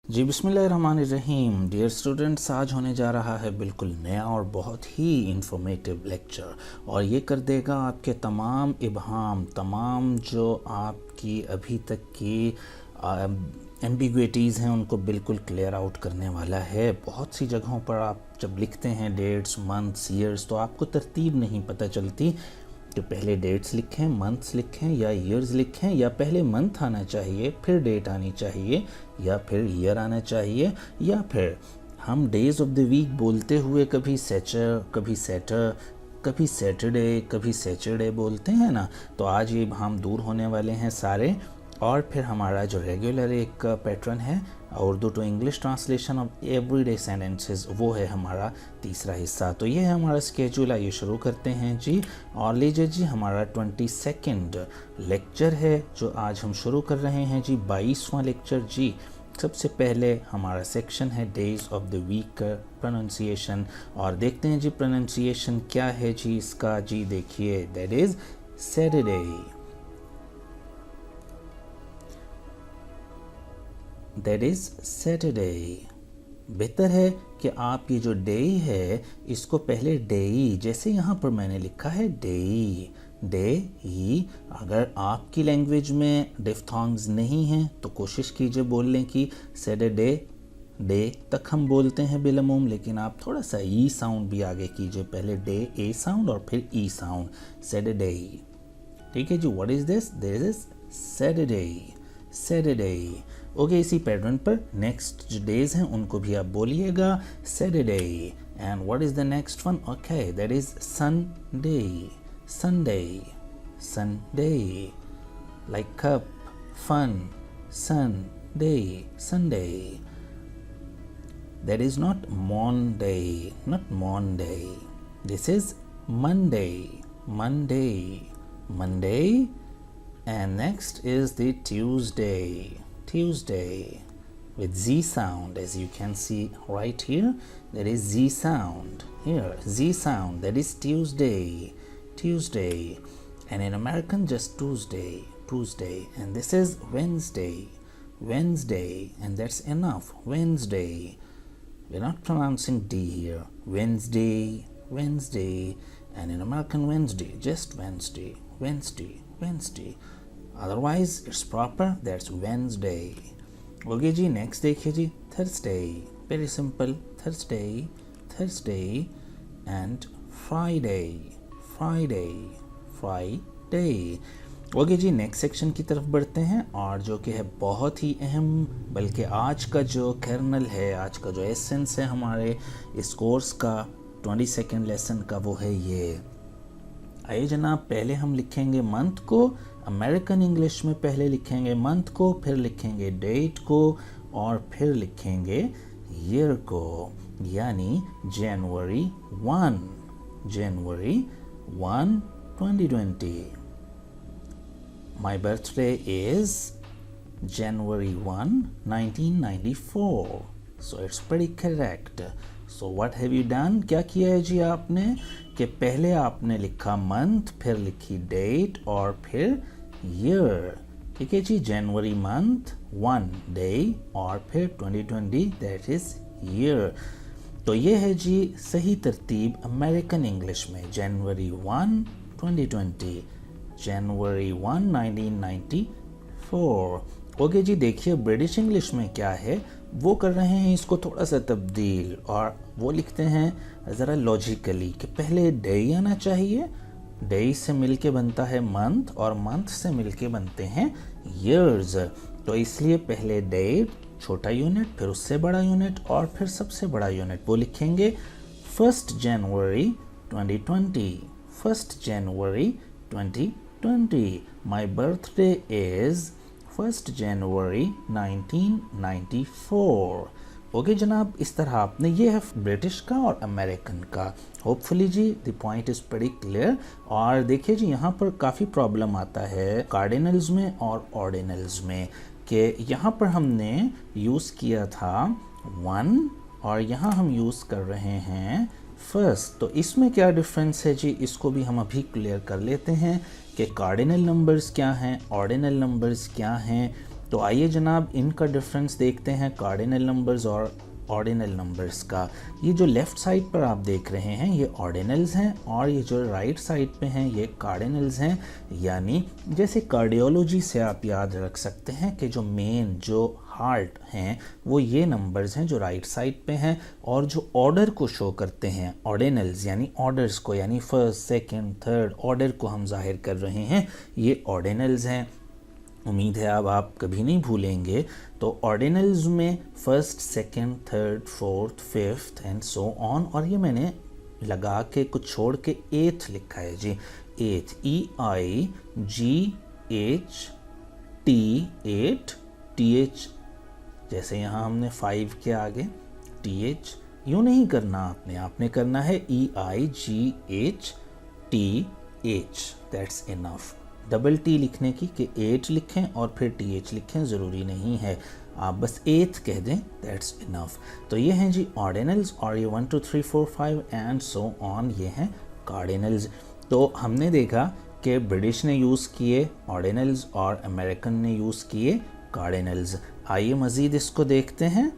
जी बिस्मिल्लाहिर्रहमानिर्रहीम। Dear students, आज होने जा रहा है बिल्कुल नया और बहुत ही इंफॉर्मेटिव लेक्चर, और ये कर देगा आपके तमाम इबहाम, तमाम जो आपकी अभी तक की एम्बिग्विटीज़ हैं उनको बिल्कुल क्लियर आउट करने वाला है। बहुत सी जगहों पर आप जब लिखते हैं डेट्स, मंथ्स, ईयर्स, तो आपको तरतीब नहीं पता चलती कि पहले डेट्स लिखें, मंथ्स लिखें या ईयर्स लिखें, या पहले मंथ आना चाहिए फिर डेट आनी चाहिए, या फिर ईयर आना चाहिए, या फिर हम डेज़ ऑफ द वीक बोलते हुए कभी सेचर, कभी सेटर, कभी सैटरडे, कभी सैटरडे बोलते हैं ना। तो आज ये हम दूर होने वाले हैं सारे। और फिर हमारा जो रेगुलर एक पैटर्न है Urdu to English translation of everyday sentences, वो है हमारा तीसरा हिस्सा। तो ये है हमारा स्केड्यूल। आइए शुरू करते हैं जी। और लीजिए जी, हमारा 22nd लेक्चर है जो आज हम शुरू कर रहे हैं जी, 22वां लेक्चर जी। सबसे पहले हमारा सेक्शन है days of the week pronunciation, और देखते हैं जी प्रोनाउंसिएशन क्या है जी इसका। जी देखिए, that is Saturday, that is Saturday. बेहतर है कि आप ये जो डे है इसको पहले डेई, जैसे यहाँ पर मैंने लिखा है डेई, डे ही। अगर आपकी लैंग्वेज में डिफ्थोंग्स नहीं हैं तो कोशिश कीजिए बोल लें कि सैटरडे, डे तक हम बोलते हैं बिलमूम, लेकिन आप थोड़ा सा ई साउंड भी आगे कीजिए, पहले डे ए साउंड और फिर ई साउंड, सैटरडे। ठीक है जी। What is this? This is Saturday, Saturday. Okay, इसी पैटर्न पर नेक्स्ट जो डेज हैं उनको भी आप बोलिएगा Saturday. And what is the next one? Okay, that is Sunday, Sunday, Sunday, like cup, fun, Sunday, Sunday. That is not Monday, not Monday. This is Monday, Monday, Monday. And next is the Tuesday, Tuesday, with Z sound, as you can see right here. There is Z sound here, Z sound. That is Tuesday, Tuesday. And in American, just Tuesday, Tuesday. And this is Wednesday, Wednesday. And that's enough, Wednesday. We're not pronouncing D here. Wednesday, Wednesday. And in American, Wednesday, just Wednesday, Wednesday, Wednesday. Otherwise, it's proper, that's Wednesday. Okay जी, next देखिए जी, Thursday. Very simple, Thursday, Thursday. And Friday, Friday, Friday. Okay जी, next section की तरफ बढ़ते हैं, और जो कि है बहुत ही अहम, बल्कि आज का जो कर्नल है, आज का जो एसेंस है हमारे इस कोर्स का 22nd लेसन का, वो है ये। आइए जनाब, पहले हम लिखेंगे मंथ को। अमेरिकन इंग्लिश में पहले लिखेंगे मंथ को, फिर लिखेंगे डेट को, और फिर लिखेंगे ईयर को, यानी जनवरी 1, जनवरी 1, 2020। My birthday is January 1, 1994. So it's pretty correct. So what have you done? क्या किया है जी आपने कि पहले आपने लिखा मंथ, फिर लिखी डेट और फिर ईयर। ठीक है जी, जनवरी मंथ, 1 डे और फिर 2020, दैट इज ईयर। तो ये है जी सही तरतीब अमेरिकन इंग्लिश में, जनवरी 1, 2020, जनवरी 1, 1994। ओके जी, देखिए ब्रिटिश इंग्लिश में क्या है, वो कर रहे हैं इसको थोड़ा सा तब्दील, और वो लिखते हैं ज़रा लॉजिकली कि पहले डे आना चाहिए, डे से मिलके बनता है मंथ, और मंथ से मिलके बनते हैं ईयर्स। तो इसलिए पहले डेट, छोटा यूनिट, फिर उससे बड़ा यूनिट, और फिर सबसे बड़ा यूनिट, वो लिखेंगे 1 जनवरी 2020, 1 जनवरी 2020. My birthday is 1 January 1994. Okay जनाब, इस तरह आपने, ये है ब्रिटिश का और अमेरिकन का। होपफुली जी the point is pretty clear. और देखिए जी, यहाँ पर काफ़ी प्रॉब्लम आता है कार्डिनल्स में और ऑर्डिनल्स में, कि यहाँ पर हमने यूज़ किया था 1 और यहाँ हम यूज़ कर रहे हैं फर्स्ट। तो इसमें क्या डिफरेंस है जी, इसको भी हम अभी क्लियर कर लेते हैं कि कार्डिनल नंबर्स क्या हैं, ऑर्डिनल नंबर्स क्या हैं। तो आइए जनाब इनका डिफरेंस देखते हैं, कार्डिनल नंबर्स और ऑर्डिनल नंबर्स का। ये जो लेफ़्ट साइड पर आप देख रहे हैं ये ऑर्डिनल्स हैं और ये जो राइट साइड पे हैं ये कार्डिनल्स हैं। यानी जैसे कार्डियोलॉजी से आप याद रख सकते हैं कि जो मेन जो हार्ट हैं वो ये नंबर्स हैं जो राइट साइड पे हैं, और जो ऑर्डर को शो करते हैं ऑर्डिनल्स यानी ऑर्डर्स को, यानी फर्स्ट सेकंड थर्ड ऑर्डर को हम जाहिर कर रहे हैं, ये ऑर्डिनल्स हैं। उम्मीद है अब आप कभी नहीं भूलेंगे। तो ऑर्डिनल्स में first second third fourth fifth and so on, और ये मैंने लगा के कुछ छोड़ के एथ लिखा है जी, एथ EIGHT 8 TH, जैसे यहाँ हमने 5 के आगे TH यूँ नहीं करना, आपने करना है EIGHTH, that's enough. Double T लिखने की कि 8 लिखें और फिर TH लिखें ज़रूरी नहीं है, आप बस 8 कह दें, दैट्स इनफ। तो ये हैं जी ऑर्डिनल्स, और ये 1 2 3 4 5 एंड सो ऑन ये हैं कार्डिनल्स। तो हमने देखा कि ब्रिटिश ने यूज़ किए ऑर्डिनल्स और अमेरिकन ने यूज़ किए कार्डिनल्स। आइए मज़ीद इसको देखते हैं,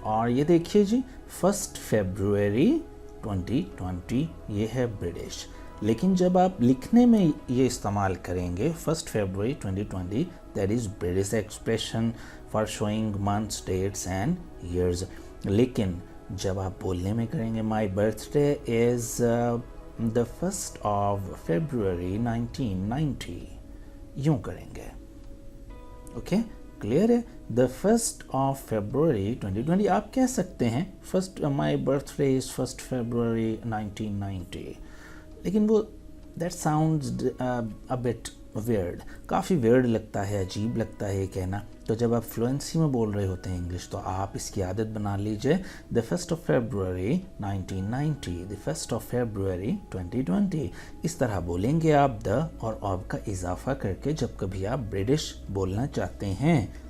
और ये देखिए जी 1 फरवरी 2020 ये है ब्रिटिश, लेकिन जब आप लिखने में ये इस्तेमाल करेंगे 1 फरवरी 2020, that is British expression for showing months dates and years. लेकिन जब आप बोलने में करेंगे my birthday is the 1 February 1990, यूँ करेंगे। ओके क्लियर है? द 1 फरवरी 2020 आप कह सकते हैं first my birthday is 1 February 1990, लेकिन वो that sounds a bit weird, काफ़ी वियर्ड लगता है, अजीब लगता है ये कहना। तो जब आप फ्लुएंसी में बोल रहे होते हैं इंग्लिश, तो आप इसकी आदत बना लीजिए, द 1 फरवरी 1990, द 1 फरवरी 2020, इस तरह बोलेंगे आप द और ऑफ का इजाफा करके जब कभी आप ब्रिटिश बोलना चाहते हैं।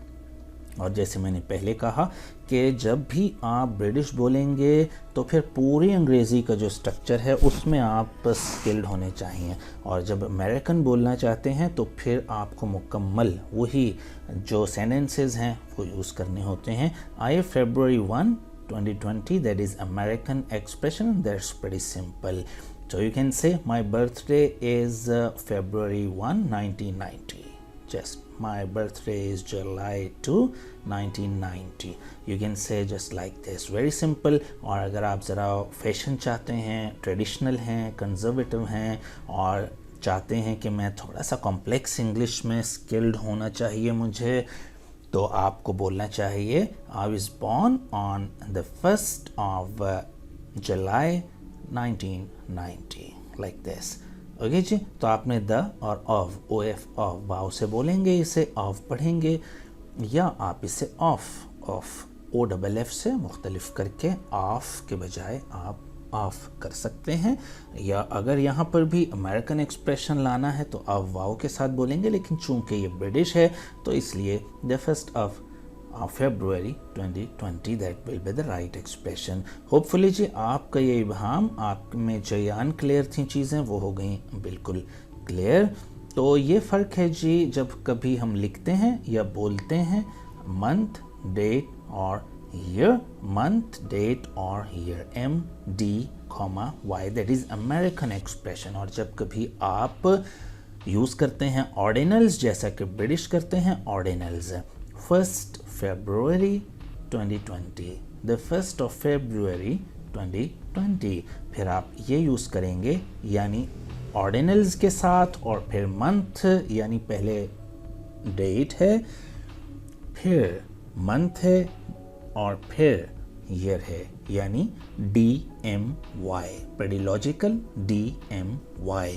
और जैसे मैंने पहले कहा कि जब भी आप ब्रिटिश बोलेंगे तो फिर पूरी अंग्रेज़ी का जो स्ट्रक्चर है उसमें आप स्किल्ड होने चाहिए, और जब अमेरिकन बोलना चाहते हैं तो फिर आपको मुकम्मल वही जो सेंटेंसेस हैं वो यूज़ करने होते हैं। आई फरवरी 1 2020, that is American expression, that's pretty simple. So you can say my birthday is February 1 1990, just my birthday is July 2 1990, you can say just like this, very simple। और अगर आप ज़रा फैशन चाहते हैं, ट्रेडिशनल हैं, कंजर्वेटिव हैं और चाहते हैं कि मैं थोड़ा सा कॉम्प्लेक्स इंग्लिश में स्किल्ड होना चाहिए मुझे, तो आपको बोलना चाहिए I was born on the 1st of July 1990, like this। Okay जी, तो आपने द और ऑफ OF ऑफ वाव से बोलेंगे, इसे ऑफ पढ़ेंगे, या आप इसे ऑफ OFF से मुख्तलिफ करके ऑफ के बजाय आप ऑफ कर सकते हैं। या अगर यहाँ पर भी अमेरिकन एक्सप्रेशन लाना है तो आप वाव के साथ बोलेंगे, लेकिन चूंकि ये ब्रिटिश है तो इसलिए the 1 February 2020, that will be the right expression। Hopefully जी आपका ये इबहाम, आप में जो अनक्लियर थी चीज़ें वो हो गई बिल्कुल क्लियर। तो ये फ़र्क है जी जब कभी हम लिखते हैं या बोलते हैं मंथ डेट और ईयर, मंथ डेट और year, MD, Y, that is American expression. और जब कभी आप यूज़ करते हैं ऑर्डिनल्स जैसा कि ब्रिटिश करते हैं ऑर्डिनल्स, 1 February 2020, the 1 February 2020, फिर आप ये यूज़ करेंगे यानी ऑर्डिनल्स के साथ, और फिर मंथ यानी पहले डेट है, फिर मंथ है और फिर ईयर है, यानी DMY, pretty logical, DMY।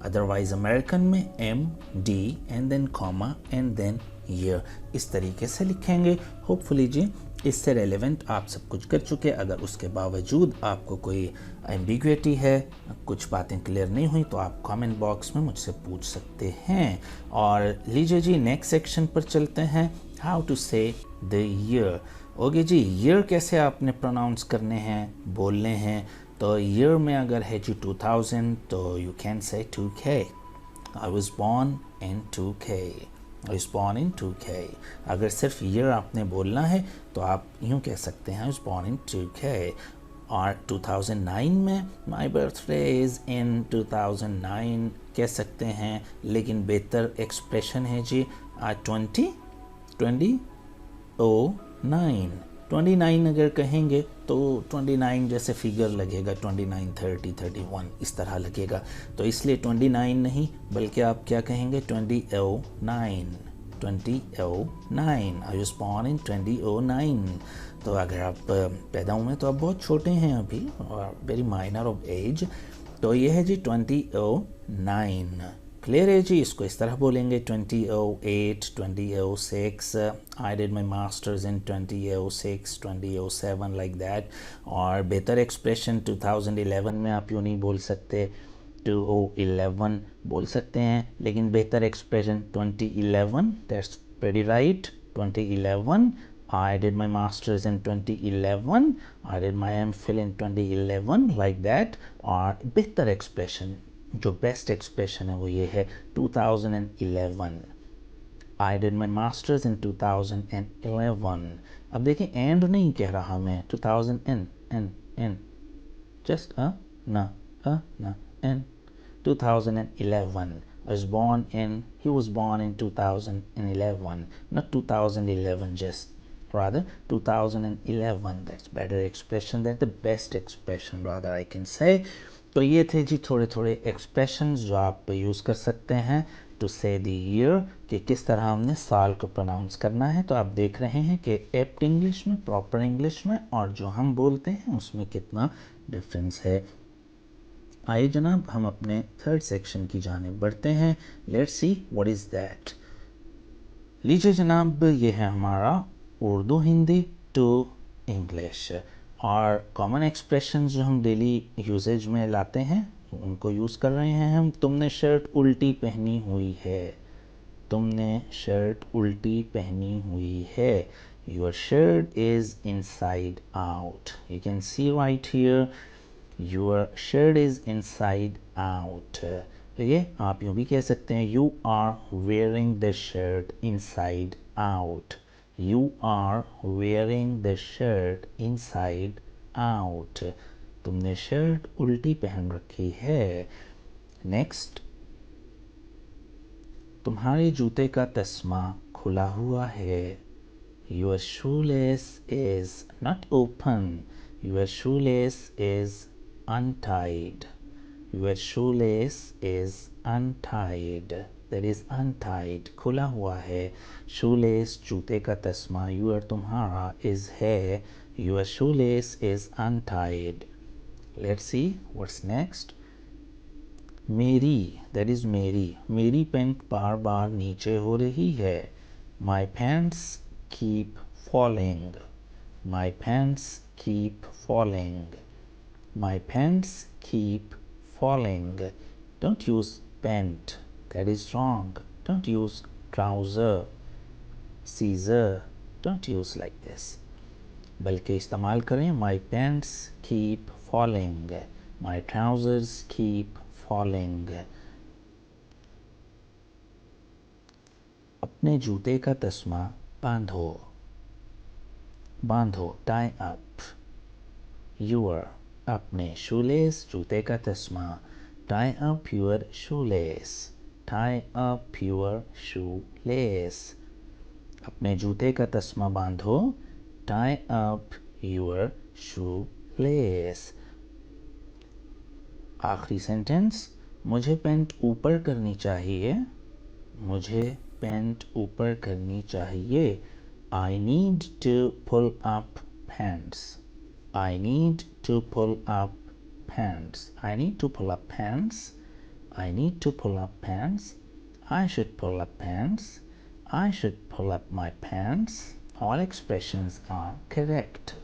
Otherwise American में MD and then comma and then year, इस तरीके से लिखेंगे। होपफुली जी इससे रेलेवेंट आप सब कुछ कर चुके। अगर उसके बावजूद आपको कोई एम्बिग्विटी है, कुछ बातें क्लियर नहीं हुई, तो आप कमेंट बॉक्स में मुझसे पूछ सकते हैं। और लीजिए जी नेक्स्ट सेक्शन पर चलते हैं, how to say the year. Okay जी, ईयर कैसे आपने प्रोनाउंस करने हैं, बोलने हैं। तो ईयर में अगर है जी 2000 तो you can say 2K, I was born in 2K। I was born in 2K. अगर सिर्फ ईयर आपने बोलना है तो आप यूँ कह सकते हैं I was born in 2K. और 2009 में my birthday is in 2009 कह सकते हैं, लेकिन बेहतर एक्सप्रेशन है जी 29 अगर कहेंगे तो 29 जैसे फिगर लगेगा, 29, 30, 31 इस तरह लगेगा, तो इसलिए 29 नहीं बल्कि आप क्या कहेंगे 2009. I was born in 2009. तो अगर आप पैदा हुए तो आप बहुत छोटे हैं अभी, और वेरी माइनर ऑफ एज, तो ये है जी 2009. क्लियर है जी. इसको इस तरह बोलेंगे 2008, 2006. I did my masters in 2006, 2007 like that. और बेहतर एक्सप्रेशन 2011 में आप यूँ नहीं बोल सकते, 2011 बोल सकते हैं, लेकिन बेहतर expression 2011. That's very right. 2011. I did my master's in 2011. I did my MPhil in 2011 like that. और बेहतर एक्सप्रेशन, जो बेस्ट एक्सप्रेशन है वो ये है 2011. I did my master's in 2011. अब देखिए एंड नहीं कह रहा मैं, 2000 n just na n 2011. He was born in 2011, not 2011 just, rather 2011. That's better expression, that's the best expression rather I can say. तो ये थे जी थोड़े थोड़े एक्सप्रेशंस जो आप यूज़ कर सकते हैं टू से द ईयर, कि किस तरह हमने साल को प्रोनाउंस करना है. तो आप देख रहे हैं कि एप्ट इंग्लिश में, प्रॉपर इंग्लिश में, और जो हम बोलते हैं उसमें कितना डिफरेंस है. आइए जनाब हम अपने थर्ड सेक्शन की जानिब बढ़ते हैं. Let's see what is that. लीजिए जनाब, ये है हमारा उर्दू हिंदी टू इंग्लिश, और कॉमन एक्सप्रेशंस जो हम डेली यूजेज में लाते हैं उनको यूज़ कर रहे हैं हम. तुमने शर्ट उल्टी पहनी हुई है. तुमने शर्ट उल्टी पहनी हुई है. Your shirt is inside out. You can see right here, your shirt is inside out. तो ये आप यूँ भी कह सकते हैं, you are wearing the shirt inside out. You are wearing the shirt inside out. तुमने शर्ट उल्टी पहन रखी है. नेक्स्ट, तुम्हारे जूते का तस्मा खुला हुआ है. Your shoelace is not open. Your shoelace is untied. Your shoelace is untied. That is untied. खुला हुआ है. Shoelace जूते का तस्मा, your तुम्हारा, is है. Your shoelace is untied. Let's see what's next. मेरी, that is मेरी पैंट बार बार नीचे हो रही है. My pants keep falling. My pants keep falling. My pants keep falling. Don't use pant. That is wrong. Don't use trouser, Caesar. Don't use like this. बल्कि इस्तेमाल करें my pants keep falling. My trousers keep falling. अपने जूते का तस्मा बांधो. बांधो, tie up. Your, अपने, shoelace जूते का तस्मा. Tie up your shoelace. Tie up your shoelace. अपने जूते का तस्मा बांधो. Tie up your shoelace. आखिरी सेंटेंस, मुझे पैंट ऊपर करनी चाहिए. मुझे पैंट ऊपर करनी चाहिए. I need to pull up pants. I need to pull up pants. I need to pull up pants. I need to pull up pants. I should pull up pants. I should pull up my pants. All expressions are correct.